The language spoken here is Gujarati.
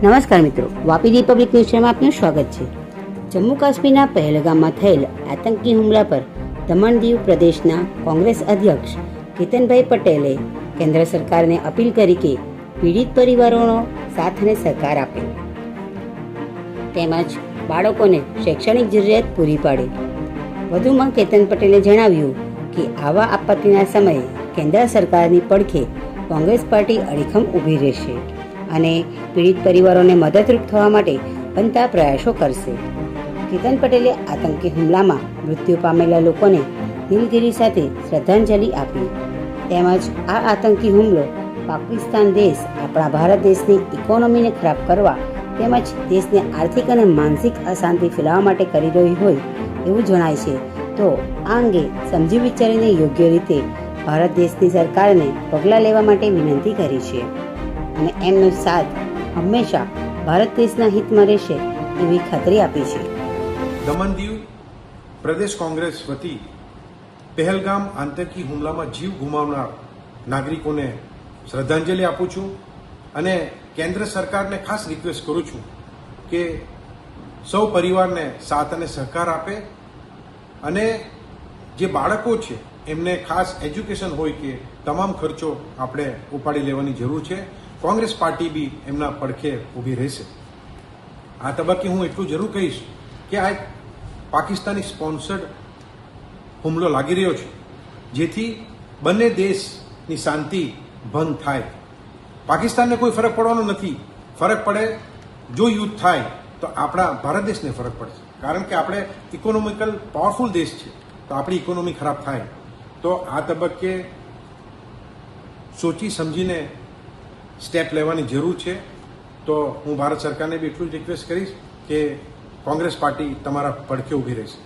નમસ્કાર મિત્રો, વાપી રિપબ્લિક ન્યૂઝ ચેનલમાં આપનું સ્વાગત છે। જમ્મુ કાશ્મીરના પહેલગામમાં થયેલ આતંકી હુમલા પર દમણ દીવ પ્રદેશના કોંગ્રેસ અધ્યક્ષ કેતનભાઈ પટેલે કેન્દ્ર સરકારને અપીલ કરી કે પીડિત પરિવારોનો સાથ અને સહકાર આપે તેમજ બાળકોને શૈક્ષણિક જરૂરિયાત પૂરી પાડે। વધુમાં કેતન પટેલે જણાવ્યું કે આવા આપત્તિના સમયે કેન્દ્ર સરકારની પડખે કોંગ્રેસ પાર્ટી અડીખમ ઊભી રહેશે અને પીડિત પરિવારોને મદદરૂપ થવા માટે બનતા પ્રયાસો કરશે। કેતન પટેલે આતંકી હુમલામાં મૃત્યુ પામેલા લોકોને દિલગીરી સાથે શ્રદ્ધાંજલિ આપી તેમજ આ આતંકી હુમલો પાકિસ્તાન દેશ આપણા ભારત દેશની ઇકોનોમીને ખરાબ કરવા તેમજ દેશને આર્થિક અને માનસિક અશાંતિ ફેલાવવા માટે કરી રહી હોય એવું જણાય છે। તો આ અંગે સમજી વિચારીને યોગ્ય રીતે ભારત દેશની સરકારને પગલાં લેવા માટે વિનંતી કરી છે અને એમનો સાથ હંમેશા ભારત દેશના હિતમાં રહેશે એવી ખાતરી આપી છે। દમણ દીવ પ્રદેશ કોંગ્રેસ વતી પહેલગામ આતંકી હુમલામાં જીવ ગુમાવનાર નાગરિકોને શ્રદ્ધાંજલિ આપું છું અને કેન્દ્ર સરકારને ખાસ રિક્વેસ્ટ કરું છું કે સૌ પરિવારને સાથ અને સહકાર આપે અને જે બાળકો છે એમને ખાસ એજ્યુકેશન હોય કે તમામ ખર્ચો આપણે ઉપાડી લેવાની જરૂર છે। કોંગ્રેસ પાર્ટી બી એમના પડખે ઊભી રહેશે। આ તબક્કે હું એટલું જરૂર કહીશ કે આ પાકિસ્તાની સ્પોન્સર્ડ હુમલો લાગી રહ્યો છે જેથી બંને દેશની શાંતિ ભંગ થાય। પાકિસ્તાનને કોઈ ફરક પડવાનો નથી, ફરક પડે જો યુદ્ધ થાય તો આપણા ભારત દેશને ફરક પડશે કારણ કે આપણે ઇકોનોમિકલ પાવરફુલ દેશ છે તો આપણી ઇકોનોમી ખરાબ થાય તો આ તબક્કે સોચી સમજીને સ્ટેપ લેવાની જરૂર છે। તો હું ભારત સરકારને બી એટલું જ રિક્વેસ્ટ કરીશ કે કોંગ્રેસ પાર્ટી તમારા પડખે ઊભી રહેશે।